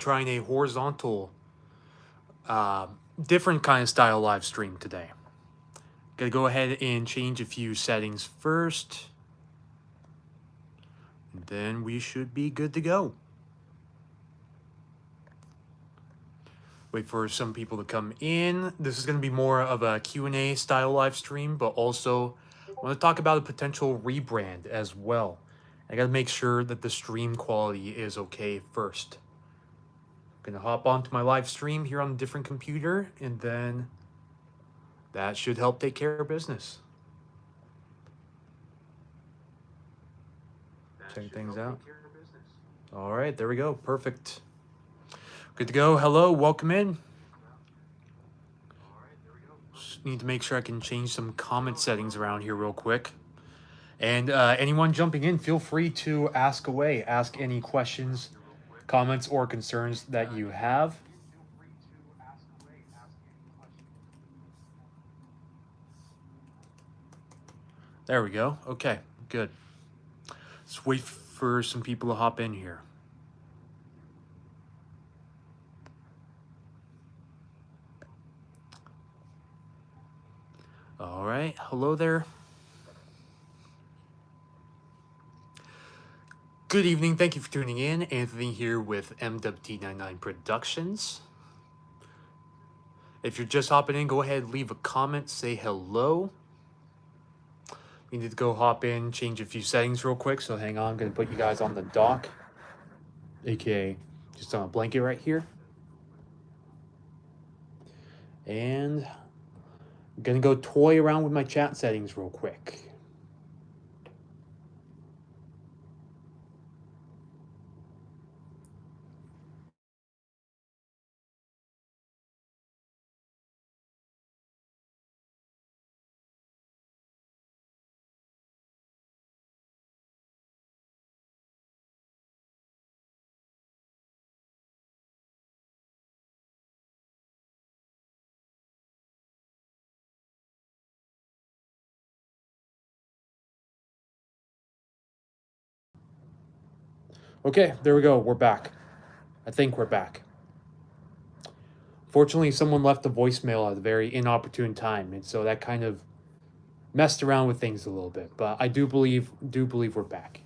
trying a horizontal, different kind of style live stream today. Gonna go ahead and change a few settings first. And then we should be good to go. Wait for some people to come in. This is going to be more of a Q&A style live stream, but also I want to talk about a potential rebrand as well. I got to make sure that the stream quality is okay first. I'm going to hop onto my live stream here on a different computer, and then that should help take care of business. Check things out. All right, there we go. Perfect. Good to go. Hello, welcome in. Just need to make sure I can change some comment settings around here real quick. And anyone jumping in, feel free to ask away. Ask any questions, comments, or concerns that you have. There we go. Okay, good. Let's wait for some people to hop in here. All right, hello there. Good evening, thank you for tuning in. Anthony here with MWT99 Productions. If you're just hopping in, go ahead, leave a comment, say hello. We need to go hop in, change a few settings real quick, so hang on, I'm gonna put you guys on the dock, aka just on a blanket right here. And I'm gonna go toy around with my chat settings real quick. Okay, there we go, we're back. I think we're back. Fortunately, someone left a voicemail at a very inopportune time, and so that kind of messed around with things a little bit. But I do believe we're back.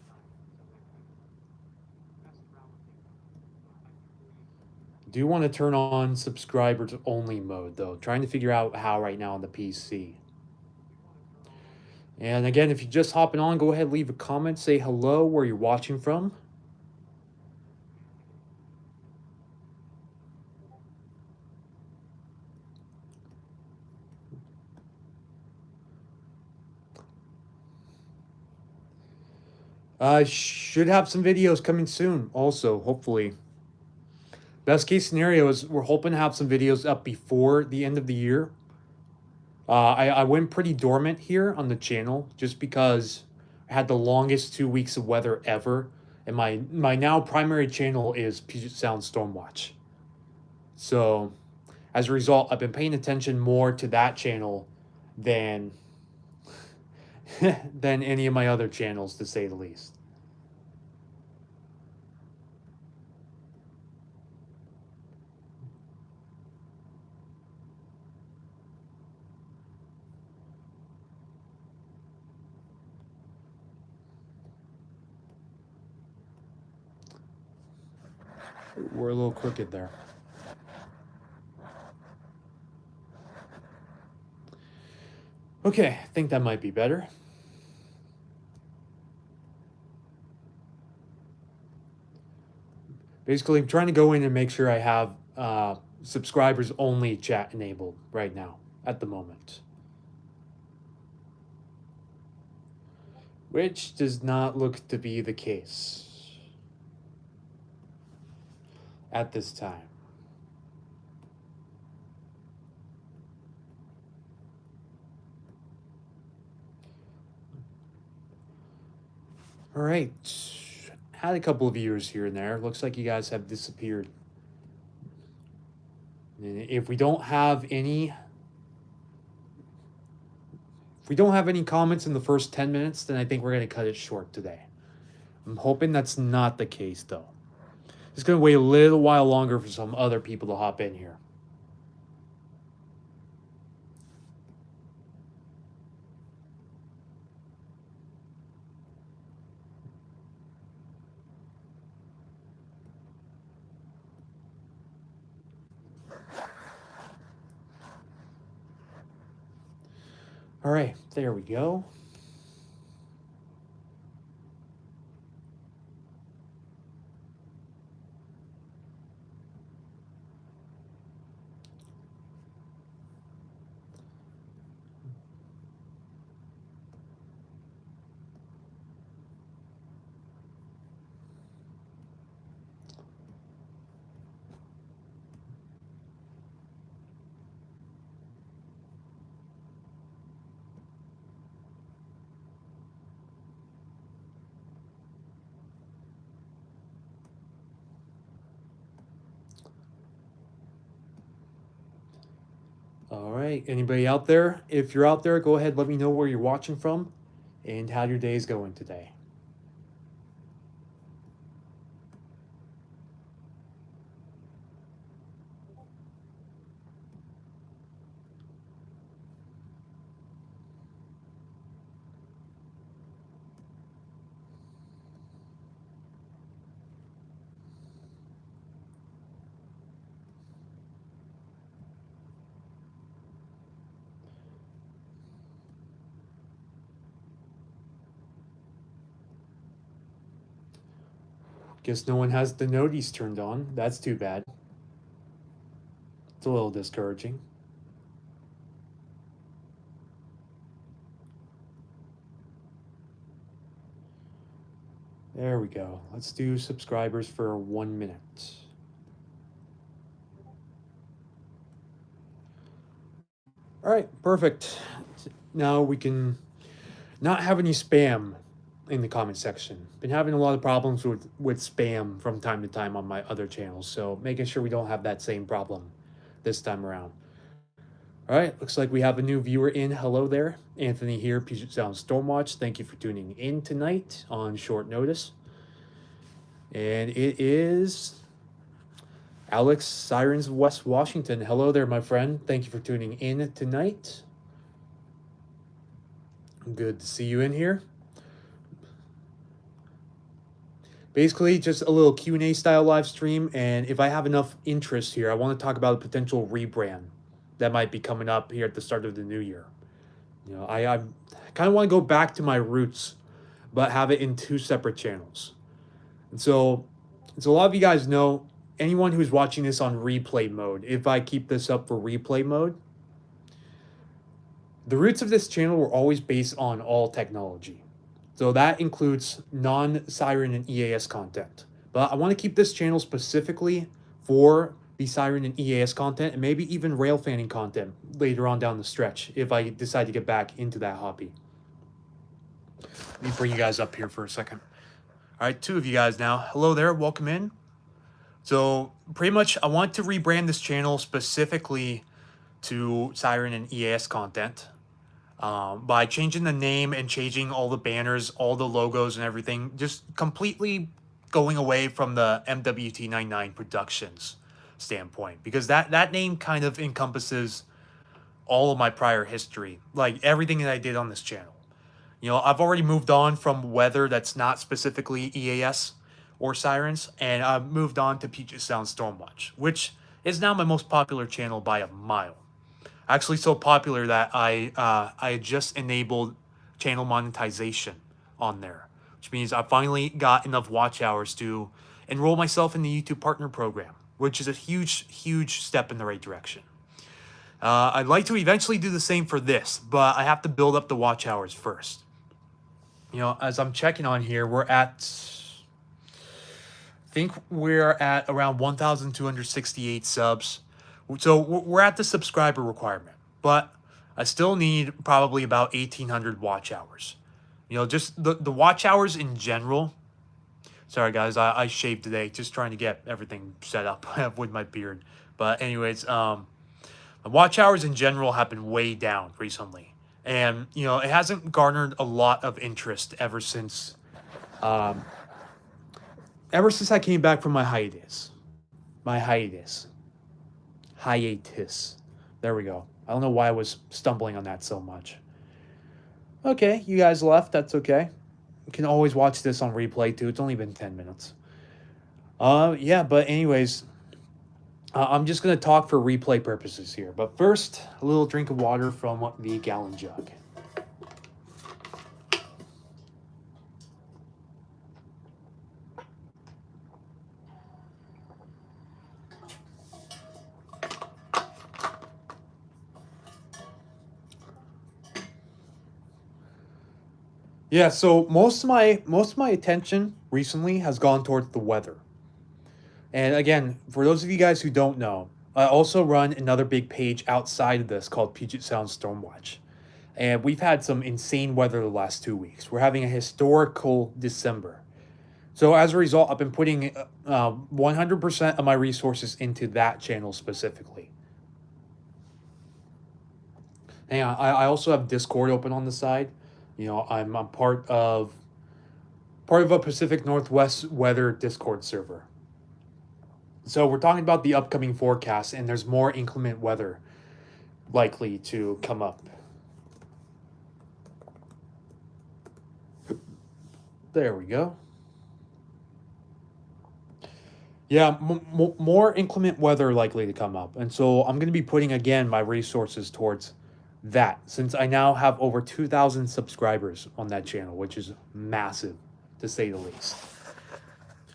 Do want to turn on subscribers only mode though. Trying to figure out how right now on the PC. And again, if you're just hopping on, go ahead, leave a comment, say hello, where you're watching from. Should have some videos coming soon also, hopefully. Best case scenario is we're hoping to have some videos up before the end of the year. I went pretty dormant here on the channel just because I had the longest 2 weeks of weather ever. And my now primary channel is Puget Sound Stormwatch. So as a result, I've been paying attention more to that channel than than any of my other channels, to say the least. We're a little crooked there. Okay, I think that might be better. Basically, I'm trying to go in and make sure I have subscribers only chat enabled right now at the moment, which does not look to be the case at this time. All right, had a couple of viewers here and there. Looks like you guys have disappeared. And if we don't have any comments in the first 10 minutes, then I think we're going to cut it short today. I'm hoping that's not the case though. Just going to wait a little while longer for some other people to hop in here. All right, there we go. All right, anybody out there? If you're out there, go ahead, let me know where you're watching from and how your day is going today. Guess no one has the noties turned on. That's too bad. It's a little discouraging. There we go. Let's do subscribers for 1 minute. All right, perfect. Now we can not have any spam in the comment section. Been having a lot of problems with spam from time to time on my other channels, so making sure we don't have that same problem this time around. All right, looks like we have a new viewer in. Hello there, Anthony here, Puget Sound Stormwatch. Thank you for tuning in tonight on short notice. And it is Alex Sirens West Washington. Hello there, my friend. Thank you for tuning in tonight. Good to see you in here. Basically, just a little Q&A style live stream, and if I have enough interest here, I want to talk about a potential rebrand that might be coming up here at the start of the new year. You know, I kind of want to go back to my roots, but have it in 2 separate channels. And so a lot of you guys know, anyone who's watching this on replay mode, if I keep this up for replay mode, the roots of this channel were always based on all technology. So that includes non-Siren and EAS content. But I want to keep this channel specifically for the Siren and EAS content, and maybe even rail fanning content later on down the stretch if I decide to get back into that hobby. Let me bring you guys up here for a second. All right, 2 of you guys now. Hello there, welcome in. So pretty much I want to rebrand this channel specifically to Siren and EAS content. By changing the name and changing all the banners, all the logos and everything, just completely going away from the MWT99 Productions standpoint, because that name kind of encompasses all of my prior history, like everything that I did on this channel. You know, I've already moved on from weather that's not specifically EAS or Sirens, and I've moved on to Puget Sound Stormwatch, which is now my most popular channel by a mile. Actually so popular that I just enabled channel monetization on there, which means I finally got enough watch hours to enroll myself in the YouTube Partner Program, which is a huge step in the right direction. I'd like to eventually do the same for this, but I have to build up the watch hours first. You know, as I'm checking on here, I think we're at around 1,268 subs. So we're at the subscriber requirement, but I still need probably about 1,800 watch hours. You know, just the watch hours in general. Sorry guys, I shaved today, just trying to get everything set up with my beard. But anyways, the watch hours in general have been way down recently. And, you know, it hasn't garnered a lot of interest ever since ever since I came back from my hiatus. There we go. I don't know why I was stumbling on that so much. Okay, you guys left. That's okay. You can always watch this on replay too. It's only been 10 minutes. Yeah, but anyways, I'm just gonna talk for replay purposes here. But first, a little drink of water from the gallon jug. Yeah, so most of my attention recently has gone towards the weather. And again, for those of you guys who don't know, I also run another big page outside of this called Puget Sound Stormwatch. And we've had some insane weather the last 2 weeks. We're having a historical December. So as a result, I've been putting 100% of my resources into that channel specifically. And I also have Discord open on the side. You know, I'm part of a Pacific Northwest weather Discord server. So we're talking about the upcoming forecast, and there's more inclement weather likely to come up. There we go. Yeah, more inclement weather likely to come up. And so I'm going to be putting, again, my resources towards that, since I now have over 2,000 subscribers on that channel, which is massive, to say the least.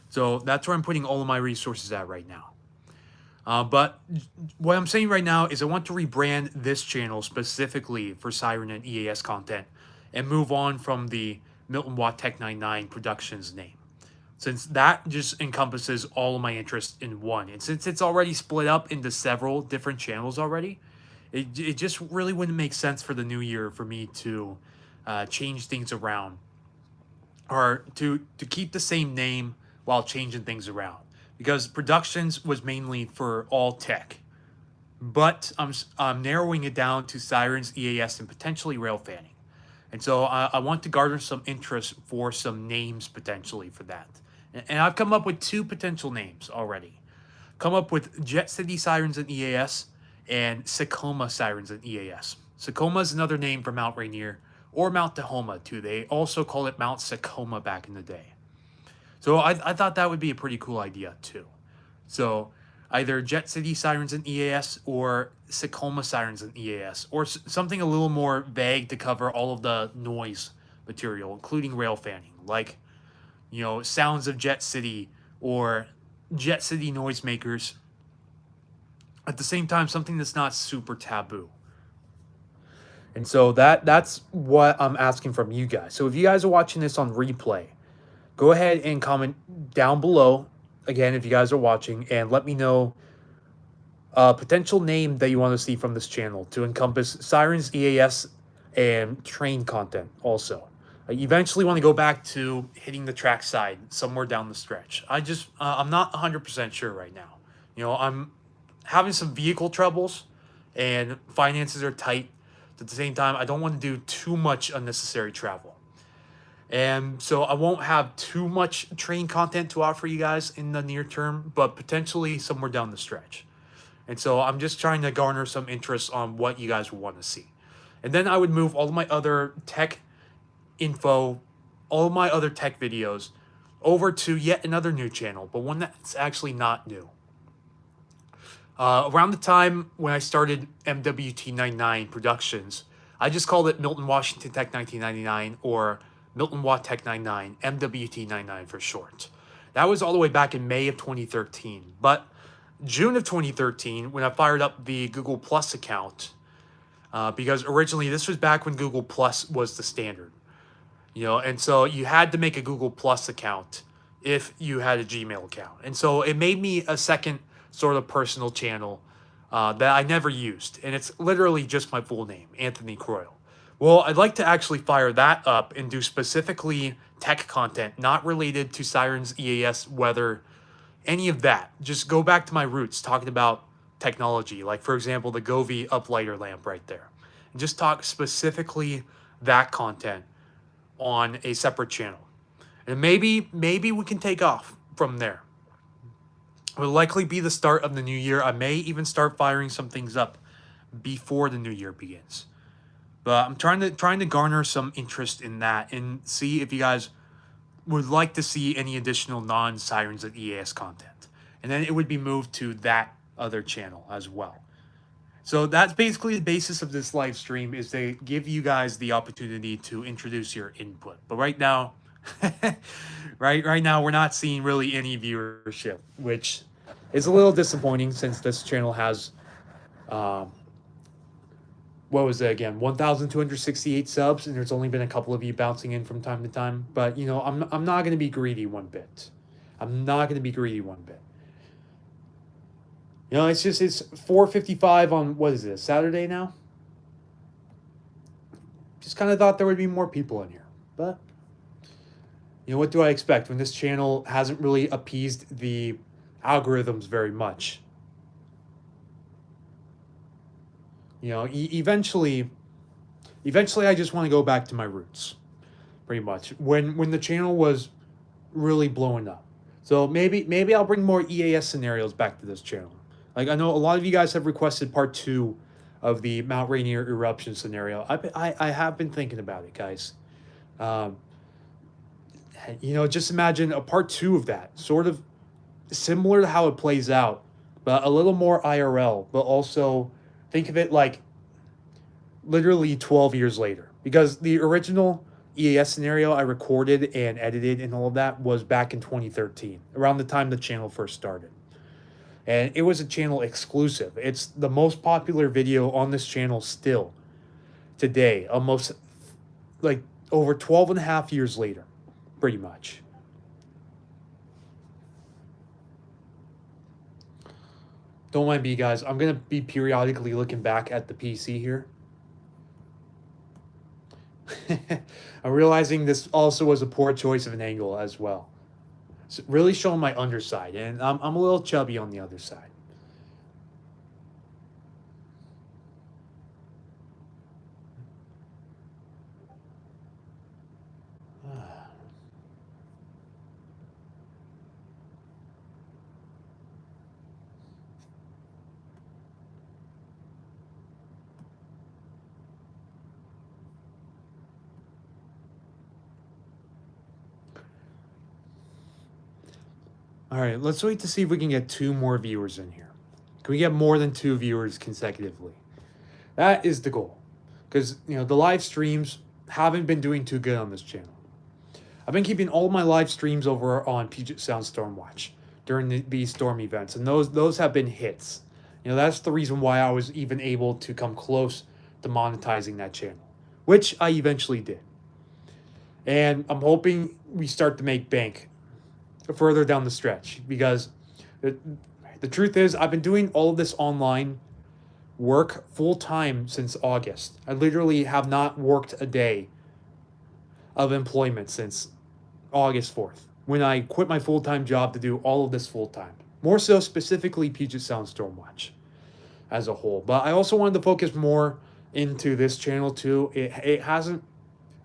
So that's where I'm putting all of my resources at right now. But what I'm saying right now is I want to rebrand this channel specifically for Siren and EAS content and move on from the MWT99 Productions name, since that just encompasses all of my interest in one. And since it's already split up into several different channels already, it just really wouldn't make sense for the new year for me to change things around, or to keep the same name while changing things around, because Productions was mainly for all tech, but I'm narrowing it down to Sirens, EAS, and potentially rail fanning. And so I want to garner some interest for some names potentially for that. And I've come up with 2 potential names already. Come up with Jet City Sirens and EAS and Sakoma Sirens and EAS. Sakoma is another name for Mount Rainier, or Mount Tahoma too. They also call it Mount Sakoma back in the day. So I thought that would be a pretty cool idea too. So either Jet City Sirens and EAS or Sakoma Sirens and EAS, or something a little more vague to cover all of the noise material, including rail fanning, like, you know, Sounds of Jet City or Jet City Noisemakers. At the same time, something that's not super taboo. And so that's what I'm asking from you guys. So if you guys are watching this on replay, go ahead and comment down below, again, if you guys are watching, and let me know a potential name that you want to see from this channel to encompass Sirens, EAS, and train content also. I eventually want to go back to hitting the track side somewhere down the stretch. I'm not 100% sure right now. You know, I'm having some vehicle troubles and finances are tight. At the same time, I don't want to do too much unnecessary travel. And so I won't have too much train content to offer you guys in the near term, but potentially somewhere down the stretch. And so I'm just trying to garner some interest on what you guys would want to see. And then I would move all of my other tech info, all of my other tech videos over to yet another new channel, but one that's actually not new. Around the time when I started MWT99 Productions, I just called it Milton Washington Tech 1999, or Milton Watt Tech 99, MWT99 for short. That was all the way back in May of 2013. But June of 2013, when I fired up the Google Plus account, because originally this was back when Google Plus was the standard, you know, and so you had to make a Google Plus account if you had a Gmail account. And so it made me a second sort of personal channel that I never used. And it's literally just my full name, Anthony Croyle. Well, I'd like to actually fire that up and do specifically tech content, not related to Sirens, EAS, weather, any of that. Just go back to my roots, talking about technology, like, for example, the Govee uplighter lamp right there. And just talk specifically that content on a separate channel. And maybe we can take off. from there. It will likely be the start of the new year. I may even start firing some things up before the new year begins. But I'm trying to garner some interest in that and see if you guys would like to see any additional non-Sirens of EAS content. And then it would be moved to that other channel as well. So that's basically the basis of this live stream, is to give you guys the opportunity to introduce your input. But right now, right now we're not seeing really any viewership, which is a little disappointing since this channel has what was it again, 1,268 subs, and there's only been a couple of you bouncing in from time to time. But you know, I'm not going to be greedy one bit. I'm not going to be greedy one bit. You know, it's 4:55 on, what is this, Saturday now? Just kind of thought there would be more people in here, but you know, what do I expect when this channel hasn't really appeased the algorithms very much? You know, eventually I just want to go back to my roots, pretty much. When the channel was really blowing up. So maybe I'll bring more EAS scenarios back to this channel. Like, I know a lot of you guys have requested part 2 of the Mount Rainier eruption scenario. I have been thinking about it, guys. You know, just imagine a part 2 of that, sort of similar to how it plays out, but a little more IRL, but also think of it like literally 12 years later. Because the original EAS scenario I recorded and edited and all of that was back in 2013, around the time the channel first started. And it was a channel exclusive. It's the most popular video on this channel still today, almost like over 12 and a half years later, pretty much. Don't mind me, guys. I'm going to be periodically looking back at the PC here. I'm realizing this also was a poor choice of an angle as well. It's really showing my underside, and I'm a little chubby on the other side. All right, let's wait to see if we can get 2 more viewers in here. Can we get more than 2 viewers consecutively? That is the goal. Because, you know, the live streams haven't been doing too good on this channel. I've been keeping all my live streams over on Puget Sound Stormwatch during these storm events, and those have been hits. You know, that's the reason why I was even able to come close to monetizing that channel, which I eventually did. And I'm hoping we start to make bank further down the stretch, because the truth is, I've been doing all of this online work full-time since August. I literally have not worked a day of employment since August 4th, when I quit my full-time job to do all of this full-time. More so specifically Puget Sound Stormwatch as a whole. But I also wanted to focus more into this channel too. It hasn't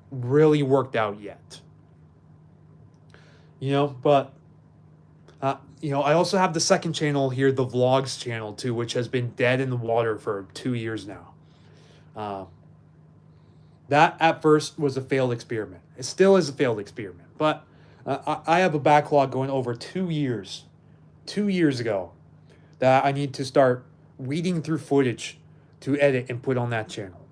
really worked out yet. You know, but, you know, I also have the second channel here, the Vlogs channel too, which has been dead in the water for 2 years now. That at first was a failed experiment. It still is a failed experiment, but I have a backlog going over 2 years. 2 years ago that I need to start weeding through footage to edit and put on that channel.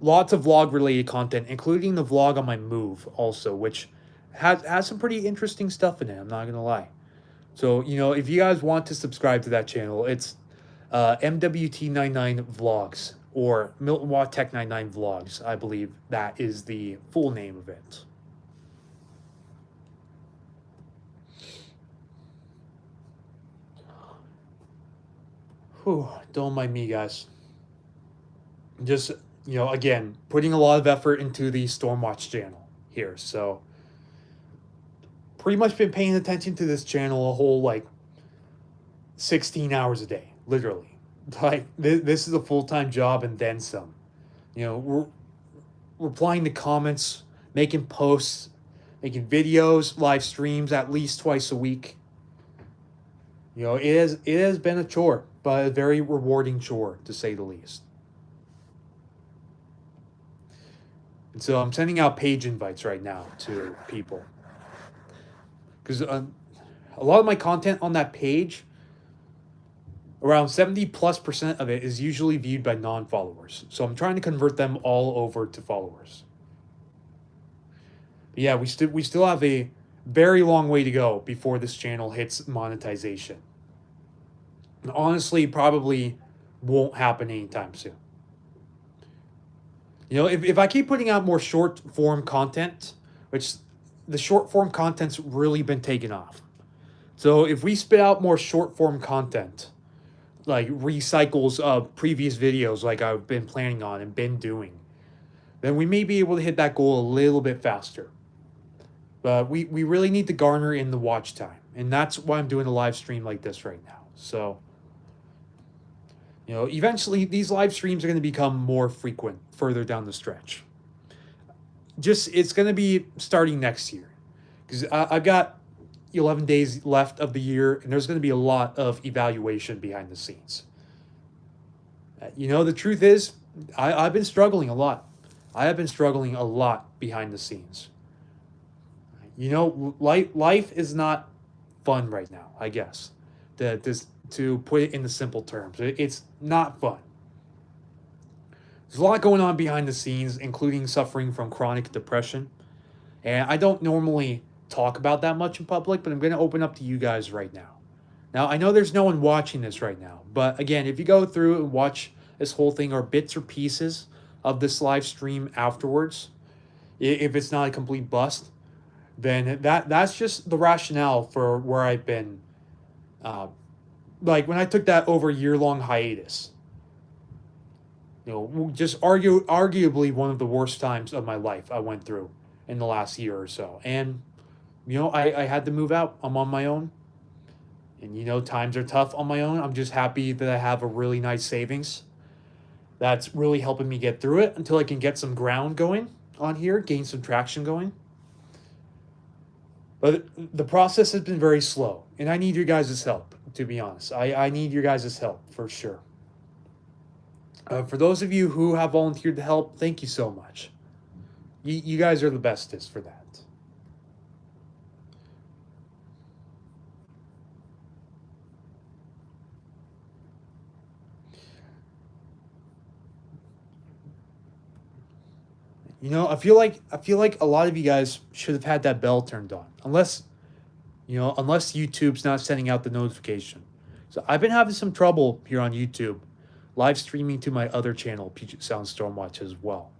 Lots of vlog related content, including the vlog on my move also, which has some pretty interesting stuff in it, I'm not gonna lie. So, you know, if you guys want to subscribe to that channel, it's MWT99 Vlogs, or MWT99 Vlogs, I believe that is the full name of it. Whew, don't mind me, guys. Just, you know, again, putting a lot of effort into the Stormwatch channel here, so pretty much been paying attention to this channel a whole, like, 16 hours a day, literally. Like, this is a full-time job and then some. You know, we're replying to comments, making posts, making videos, live streams at least twice a week. You know, it has been a chore, but a very rewarding chore to say the least. And so I'm sending out page invites right now to people because a lot of my content on that page, around 70+% of it is usually viewed by non-followers. So I'm trying to convert them all over to followers. But yeah, we still have a very long way to go before this channel hits monetization. And honestly, probably won't happen anytime soon. You know, if I keep putting out more short form content, which the short form content's really been taken off. So if we spit out more short form content, like recycles of previous videos like I've been planning on and been doing, then we may be able to hit that goal a little bit faster. But we really need to garner in the watch time. And that's why I'm doing a live stream like this right now. So, you know, eventually these live streams are going to become more frequent further down the stretch. It's going to be starting next year. Because I've got 11 days left of the year, and there's going to be a lot of evaluation behind the scenes. You know, the truth is, I've been struggling a lot. I have been struggling a lot behind the scenes. You know, life is not fun right now, I guess. To put it in the simple terms, it's not fun. There's a lot going on behind the scenes, including suffering from chronic depression. And I don't normally talk about that much in public, but I'm going to open up to you guys right now. Now, I know there's no one watching this right now, but again, if you go through and watch this whole thing or bits or pieces of this live stream afterwards, if it's not a complete bust, then that's just the rationale for where I've been. Like when I took that over year-long hiatus, you know, just arguably one of the worst times of my life I went through in the last year or so. And, you know, I had to move out. I'm on my own. And, you know, times are tough on my own. I'm just happy that I have a really nice savings that's really helping me get through it until I can get some ground going on here, gain some traction going. But the process has been very slow, and I need your guys' help, to be honest. I need your guys' help for sure. For those of you who have volunteered to help, thank you so much. You guys are the bestest for that. You know, I feel like a lot of you guys should have had that bell turned on, unless YouTube's not sending out the notification. So I've been having some trouble here on YouTube, live streaming to my other channel, Puget Sound Stormwatch, as well,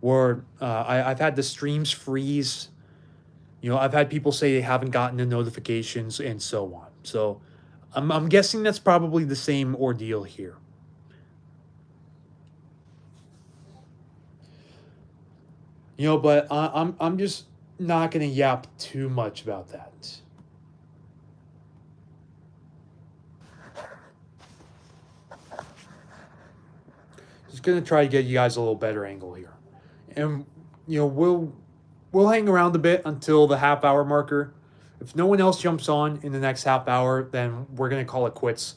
where I've had the streams freeze. You know, I've had people say they haven't gotten the notifications and so on. So I'm guessing that's probably the same ordeal here. You know, but I'm just not gonna yap too much about that. Just gonna try to get you guys a little better angle here, and you know we'll hang around a bit until the half-hour marker. If no one else jumps on in the next half hour, then we're gonna call it quits.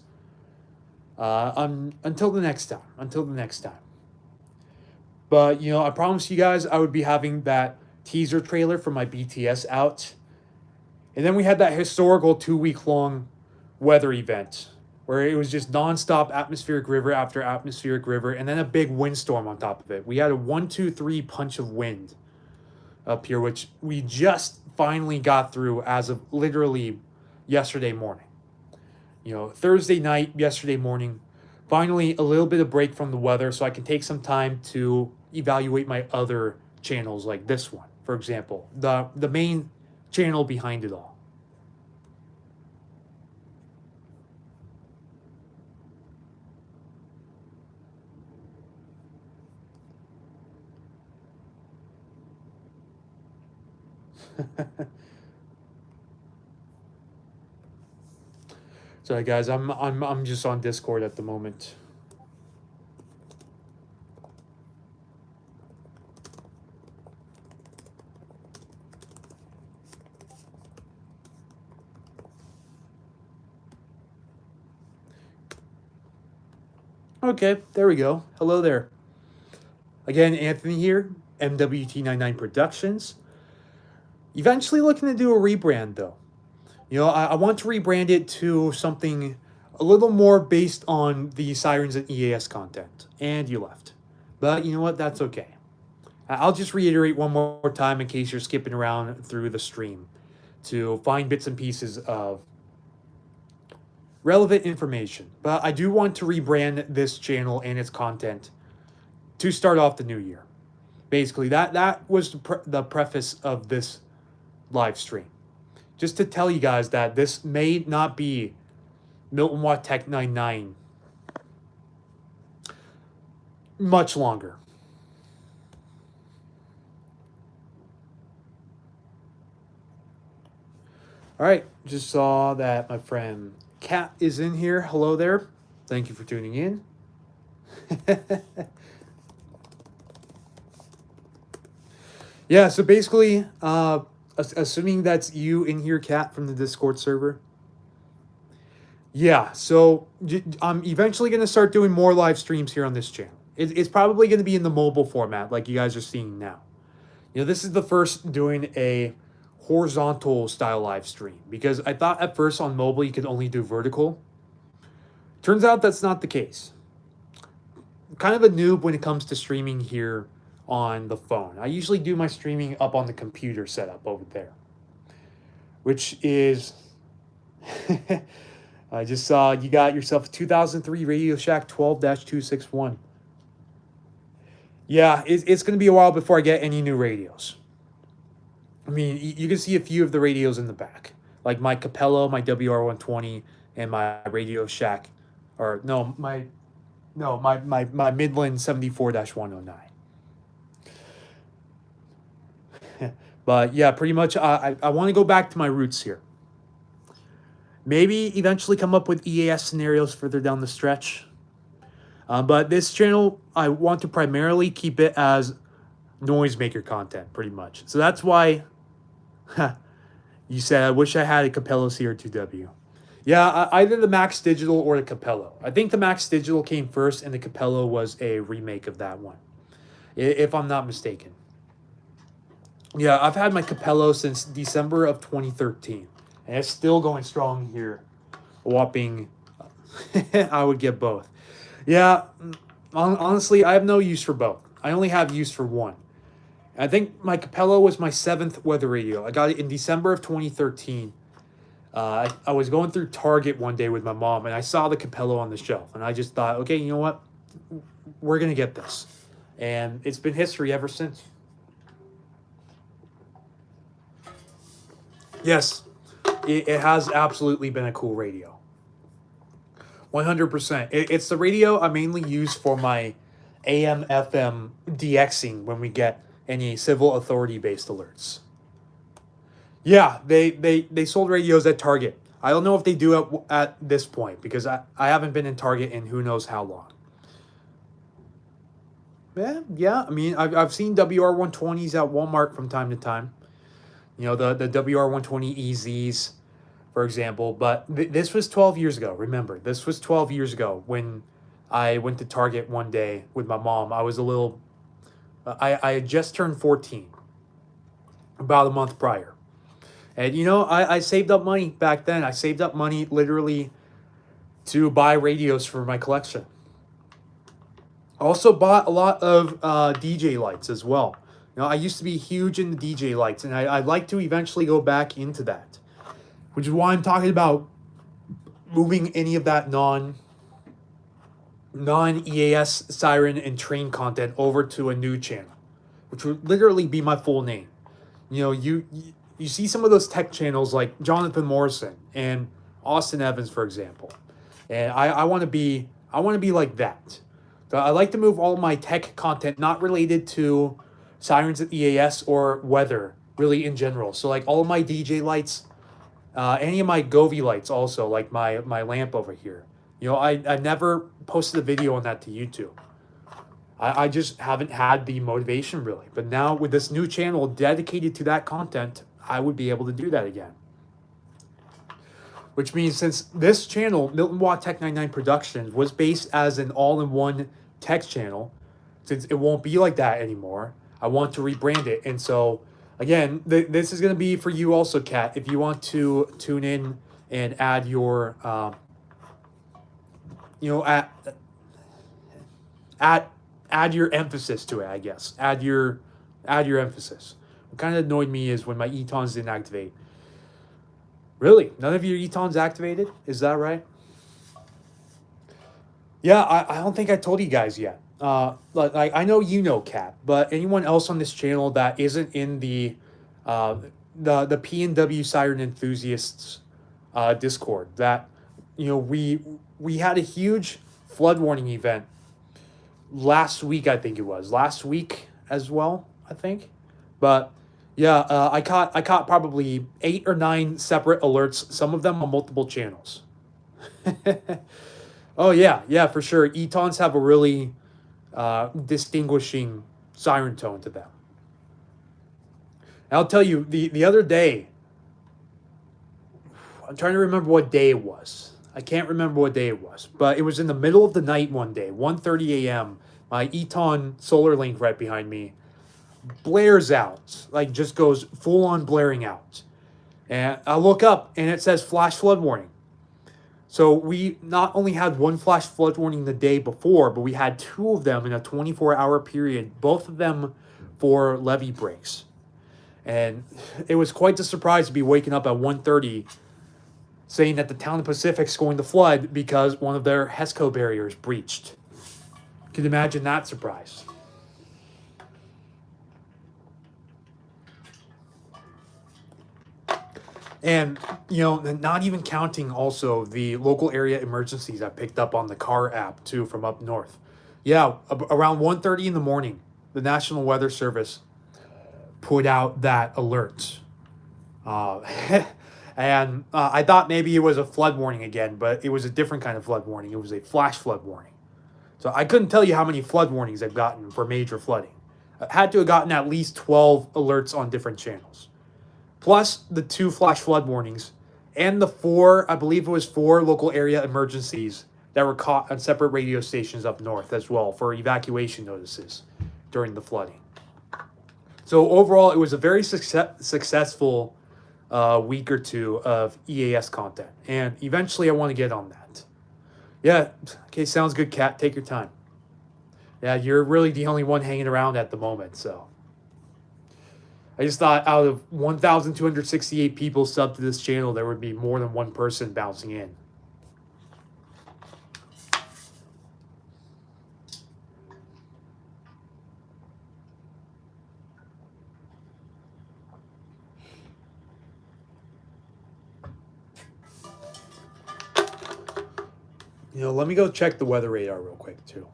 Until the next time. Until the next time. But, you know, I promised you guys I would be having that teaser trailer for my BTS out. And then we had that historical 2-week-long weather event where it was just nonstop atmospheric river after atmospheric river and then a big windstorm on top of it. We had a 1, 2, 3 punch of wind up here, which we just finally got through as of literally yesterday morning. You know, Thursday night, yesterday morning, finally a little bit of break from the weather so I can take some time to evaluate my other channels like this one, for example, the main channel behind it all. Sorry guys, I'm just on Discord at the moment. Okay, there we go. Hello there. Again, Anthony here, MWT99 Productions. Eventually looking to do a rebrand though. I want to rebrand it to something a little more based on the Sirens and EAS content. And you left. But you know what? That's okay. I'll just reiterate one more time in case you're skipping around through the stream to find bits and pieces of relevant information. But I do want to rebrand this channel and its content to start off the new year. Basically, that was the preface of this live stream. Just to tell you guys that this may not be MWT99 much longer. All right, just saw that my friend Kat is in here. Hello there. Thank you for tuning in. Yeah, so basically, assuming that's you in here, Kat, from the Discord server. Yeah, so I'm eventually going to start doing more live streams here on this channel. It's probably going to be in the mobile format like you guys are seeing now. This is the first doing a horizontal style live stream because I thought at first on mobile you could only do vertical. Turns out that's not the case. Kind of a noob when it comes to streaming here on the phone. I usually do my streaming up on the computer setup over there, which is I just saw you got yourself a 2003 Radio Shack 12-261. Yeah, it's going to be a while before I get any new radios. I mean, you can see a few of the radios in the back, like my Capello, my WR120, and my Radio Shack, or no, my Midland 74-109. But yeah, pretty much I want to go back to my roots here. Maybe eventually come up with EAS scenarios further down the stretch. But this channel, I want to primarily keep it as noisemaker content, pretty much. So that's why you said, I wish I had a Capello CR2W. Yeah, either the Max Digital or the Capello. I think the Max Digital came first and the Capello was a remake of that one, if I'm not mistaken. Yeah, I've had my Capello since December of 2013. And it's still going strong here. A whopping, I would get both. Yeah, honestly, I have no use for both. I only have use for one. I think my Capello was my 7th weather radio. I got it in December of 2013. I was going through Target one day with my mom, and I saw the Capello on the shelf. And I just thought, okay, you know what? We're going to get this. And it's been history ever since. Yes, it has absolutely been a cool radio. 100%. It's the radio I mainly use for my AM/FM DXing when we get any civil authority-based alerts. Yeah, they sold radios at Target. I don't know if they do at this point because I haven't been in Target in who knows how long. Yeah. I mean, I've seen WR120s at Walmart from time to time. The WR120 EZs, for example. But this was 12 years ago. Remember, this was 12 years ago when I went to Target one day with my mom. I was a little... I had just turned 14 about a month prior. And, I saved up money back then. I saved up money literally to buy radios for my collection. I also bought a lot of DJ lights as well. I used to be huge into DJ lights, and I'd like to eventually go back into that. Which is why I'm talking about moving any of that non-EAS siren and train content over to a new channel, which would literally be my full name. You see some of those tech channels like Jonathan Morrison and Austin Evans, for example, and I want to be like that. So I like to move all my tech content not related to sirens at EAS or weather, really in general. So like all of my DJ lights, any of my Govee lights also, like my lamp over here. I never posted a video on that to YouTube. I just haven't had the motivation really. But now with this new channel dedicated to that content, I would be able to do that again. which means since this channel, MWT99 Productions, was based as an all-in-one text channel, since it won't be like that anymore, I want to rebrand it. And so, again, this is going to be for you also, Kat. If you want to tune in and add your, add your emphasis to it, I guess. Add your emphasis. What kind of annoyed me is when my etons didn't activate. Really? None of your etons activated? Is that right? Yeah, I don't think I told you guys yet. Like I know you know Kat, but anyone else on this channel that isn't in the P&W Siren Enthusiasts Discord, that we had a huge flood warning event last week. I think it was last week as well. I think, but yeah, I caught probably 8 or 9 separate alerts. Some of them on multiple channels. Oh yeah, for sure. Etons have a really distinguishing siren tone to them. And I'll tell you, the other day, I'm trying to remember what day it was. I can't remember what day it was, but it was in the middle of the night one day, 1:30 a.m. My Eton solar link right behind me blares out, like just goes full on blaring out. And I look up and it says flash flood warning. So we not only had one flash flood warning the day before, but we had 2 of them in a 24-hour period, both of them for levee breaks. And it was quite the surprise to be waking up at 1:30 saying that the town of Pacific's going to flood because one of their HESCO barriers breached. You can imagine that surprise. And, not even counting also the local area emergencies I picked up on the car app, too, from up north. Yeah, around 1:30 in the morning, the National Weather Service put out that alert. And I thought maybe it was a flood warning again, but it was a different kind of flood warning. It was a flash flood warning. So I couldn't tell you how many flood warnings I've gotten for major flooding. I had to have gotten at least 12 alerts on different channels. Plus the 2 flash flood warnings and the 4, I believe it was 4 local area emergencies that were caught on separate radio stations up north as well for evacuation notices during the flooding. So overall, it was a very successful week or 2 of EAS content. And eventually I want to get on that. Yeah, okay, sounds good, Kat. Take your time. Yeah, you're really the only one hanging around at the moment, so. I just thought out of 1,268 people subbed to this channel, there would be more than one person bouncing in. Let me go check the weather radar real quick, too.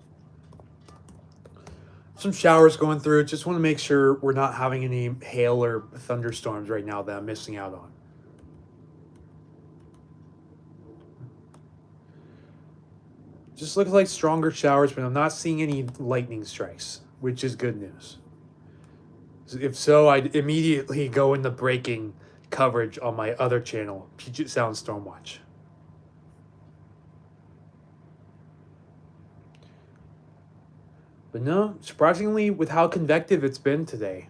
Some showers going through. Just want to make sure we're not having any hail or thunderstorms right now that I'm missing out on. Just looks like stronger showers, but I'm not seeing any lightning strikes, which is good news. If so, I'd immediately go into breaking coverage on my other channel, Puget Sound Stormwatch. But no, surprisingly, with how convective it's been today,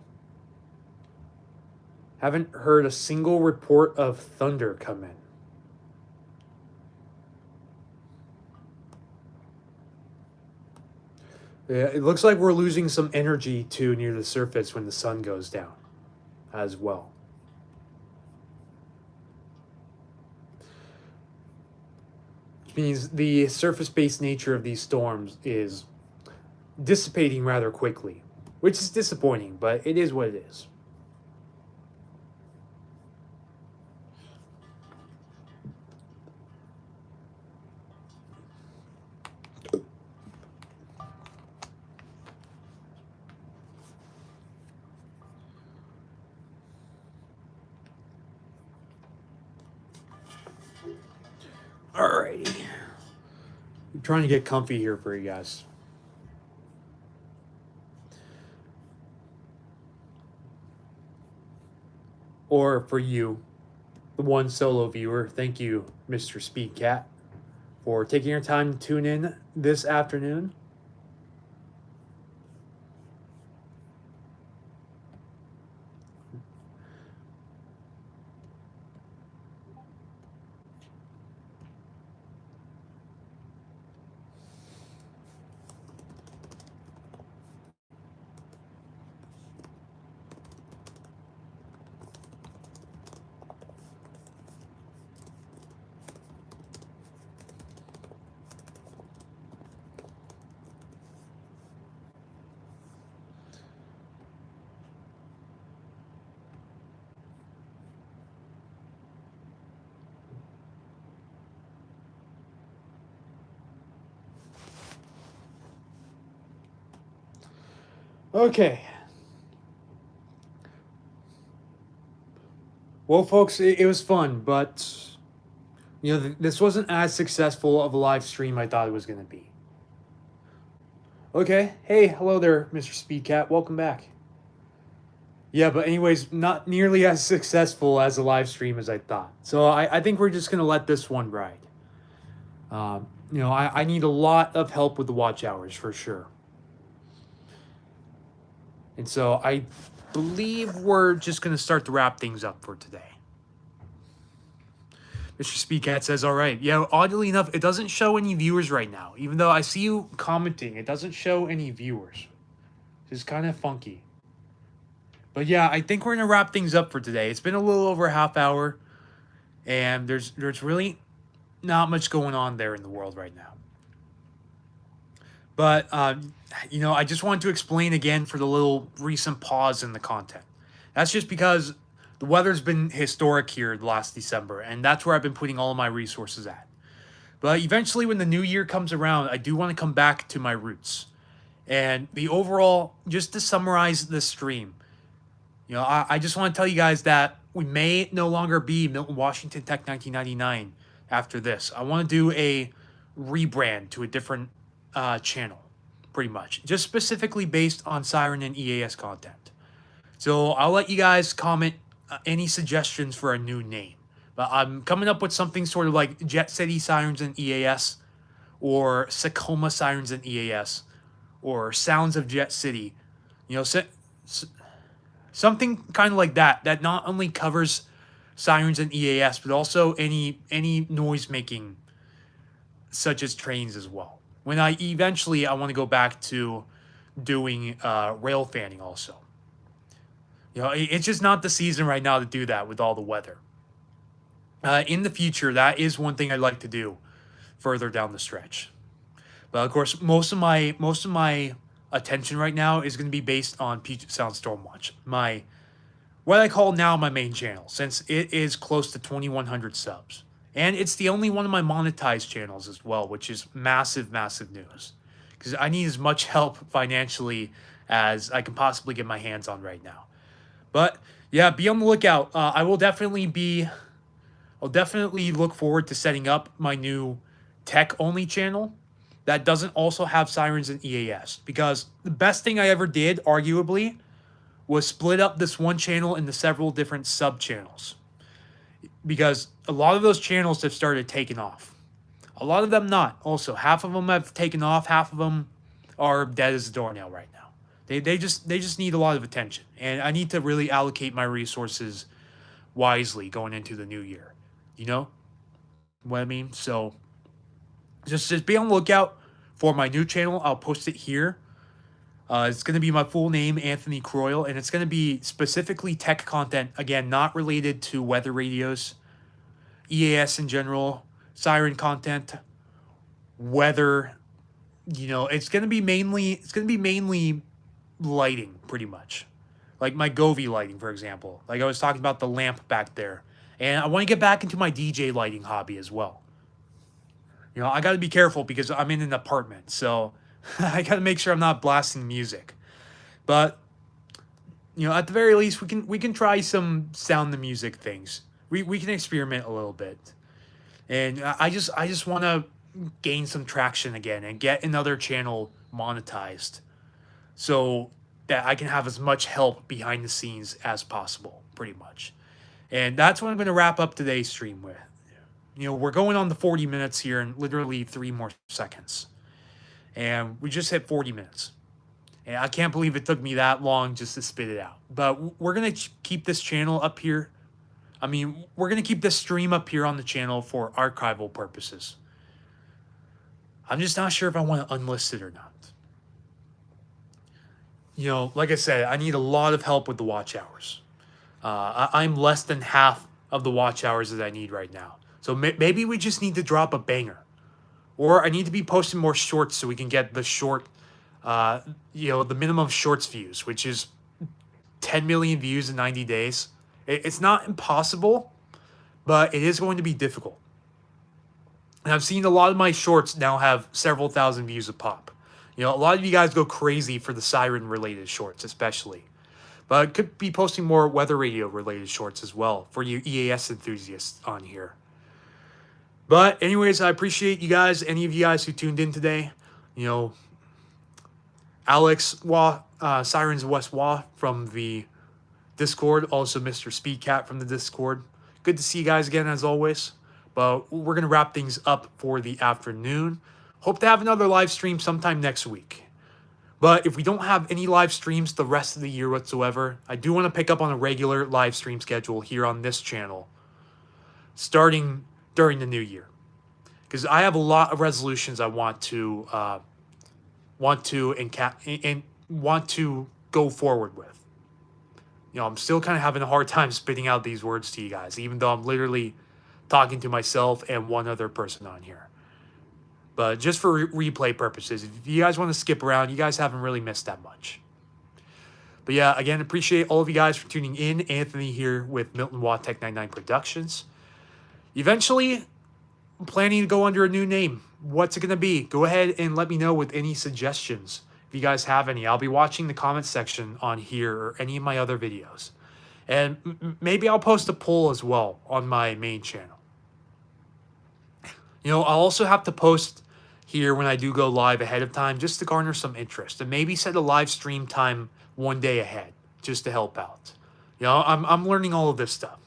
haven't heard a single report of thunder come in. Yeah, it looks like we're losing some energy too near the surface when the sun goes down as well. Which means the surface-based nature of these storms is dissipating rather quickly, which is disappointing, but it is what it is. Alrighty. I'm trying to get comfy here for you guys. Or for you, the one solo viewer. Thank you, Mr. Speedcat, for taking your time to tune in this afternoon. Okay. Well, folks, it was fun, but this wasn't as successful of a live stream I thought it was going to be. Okay. Hey, hello there, Mr. Speedcat. Welcome back. Yeah, but anyways, not nearly as successful as a live stream as I thought. So I think we're just going to let this one ride. I need a lot of help with the watch hours for sure. And so I believe we're just going to start to wrap things up for today. Mr. Speedcat says, all right. Yeah, oddly enough, it doesn't show any viewers right now. Even though I see you commenting, it doesn't show any viewers. It's kind of funky. But yeah, I think we're going to wrap things up for today. It's been a little over a half hour. And there's really not much going on there in the world right now. But, I just wanted to explain again for the little recent pause in the content. That's just because the weather's been historic here the last December, and that's where I've been putting all of my resources at. But eventually, when the new year comes around, I do want to come back to my roots. And the overall, just to summarize this stream, I just want to tell you guys that we may no longer be Milton Washington Tech 1999 after this. I want to do a rebrand to a different channel, pretty much. Just specifically based on Siren and EAS content. So I'll let you guys comment any suggestions for a new name. But I'm coming up with something sort of like Jet City Sirens and EAS, or Tacoma Sirens and EAS, or Sounds of Jet City. Something kind of like that not only covers Sirens and EAS, but also any noise making, such as trains as well. When I want to go back to doing rail fanning also. It's just not the season right now to do that with all the weather. In the future, that is one thing I'd like to do further down the stretch. But of course, most of my attention right now is going to be based on Puget Sound Stormwatch, what I call now my main channel, since it is close to 2,100 subs. And it's the only one of my monetized channels as well, which is massive, massive news. Because I need as much help financially as I can possibly get my hands on right now. But yeah, be on the lookout. I'll definitely look forward to setting up my new tech-only channel that doesn't also have Sirens and EAS. Because the best thing I ever did, arguably, was split up this one channel into several different sub-channels. Because a lot of those channels have started taking off. A lot of them not. Also, half of them have taken off. Half of them are dead as a doornail right now. They just need a lot of attention. And I need to really allocate my resources wisely going into the new year. You know what I mean? So just be on the lookout for my new channel. I'll post it here. It's going to be my full name, Anthony Croyle, and it's going to be specifically tech content, again, not related to weather radios, EAS in general, siren content, weather. It's going to be mainly lighting, pretty much. Like my Govee lighting, for example. Like I was talking about the lamp back there. And I want to get back into my DJ lighting hobby as well. I got to be careful because I'm in an apartment, so I got to make sure I'm not blasting music. But at the very least, we can try some sound the music things. We can experiment a little bit. And I just want to gain some traction again and get another channel monetized so that I can have as much help behind the scenes as possible, pretty much. And that's what I'm going to wrap up today's stream with. You know, we're going on the 40 minutes here in literally 3 more seconds. And we just hit 40 minutes. And I can't believe it took me that long just to spit it out. But we're going to keep this channel up here. I mean, we're going to keep this stream up here on the channel for archival purposes. I'm just not sure if I want to unlist it or not. You know, like I said, I need a lot of help with the watch hours. I'm less than half of the watch hours that I need right now. So maybe we just need to drop a banger. Or I need to be posting more shorts so we can get the short, you know, the minimum shorts views, which is 10 million views in 90 days. It's not impossible, but it is going to be difficult. And I've seen a lot of my shorts now have several thousand views a pop. You know, a lot of you guys go crazy for the siren-related shorts, especially. But I could be posting more weather radio-related shorts as well for you EAS enthusiasts on here. But anyways, I appreciate you guys, any of you guys who tuned in today. You know, Alex Wah, Sirens West Wah from the Discord, also Mr. Speedcat from the Discord. Good to see you guys again as always. But we're going to wrap things up for the afternoon. Hope to have another live stream sometime next week. But if we don't have any live streams the rest of the year whatsoever, I do want to pick up on a regular live stream schedule here on this channel, starting during the new year. Because I have a lot of resolutions I want to go forward with. You know, I'm still kind of having a hard time spitting out these words to you guys, even though I'm literally talking to myself and one other person on here. But just for replay purposes, if you guys want to skip around, you guys haven't really missed that much. But yeah, again, appreciate all of you guys for tuning in. Anthony here with MWT99 Productions. Eventually, I'm planning to go under a new name. What's it going to be? Go ahead and let me know with any suggestions. If you guys have any, I'll be watching the comment section on here or any of my other videos. And maybe I'll post a poll as well on my main channel. You know, I'll also have to post here when I do go live ahead of time just to garner some interest and maybe set a live stream time one day ahead just to help out. You know, I'm learning all of this stuff.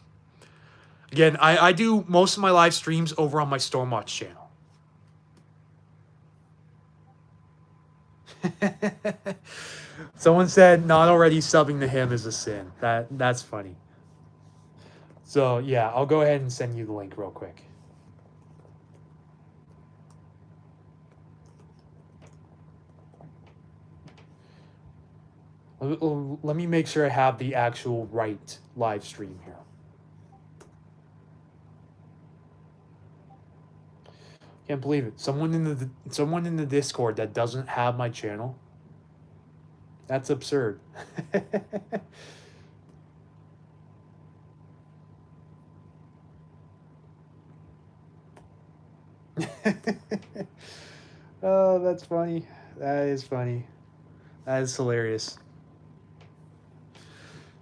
Again, I do most of my live streams over on my Stormwatch channel. Someone said not already subbing to him is a sin. That's funny. So yeah, I'll go ahead and send you the link real quick. Let me make sure I have the actual right live stream here. Can't believe it. Someone in the Discord that doesn't have my channel. That's absurd. Oh, that's funny. That is funny. That is hilarious.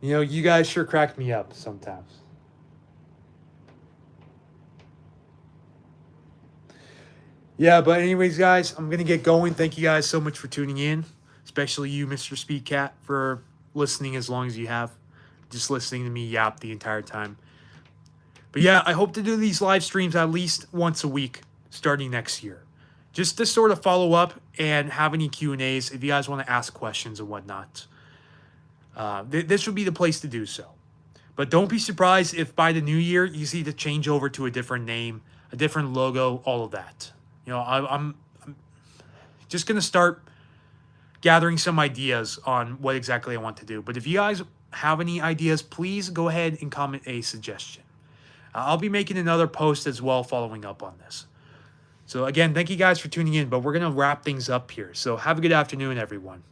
You know, you guys sure crack me up sometimes. Yeah, but anyways, guys, I'm going to get going. Thank you guys so much for tuning in, especially you, Mr. Speedcat, for listening as long as you have. Just listening to me yap the entire time. But yeah, I hope to do these live streams at least once a week starting next year. Just to sort of follow up and have any Q&As if you guys want to ask questions and whatnot. This would be the place to do so. But don't be surprised if by the new year you see the change over to a different name, a different logo, all of that. You know, I'm just going to start gathering some ideas on what exactly I want to do. But if you guys have any ideas, please go ahead and comment a suggestion. I'll be making another post as well following up on this. So again, thank you guys for tuning in, but we're going to wrap things up here. So have a good afternoon, everyone.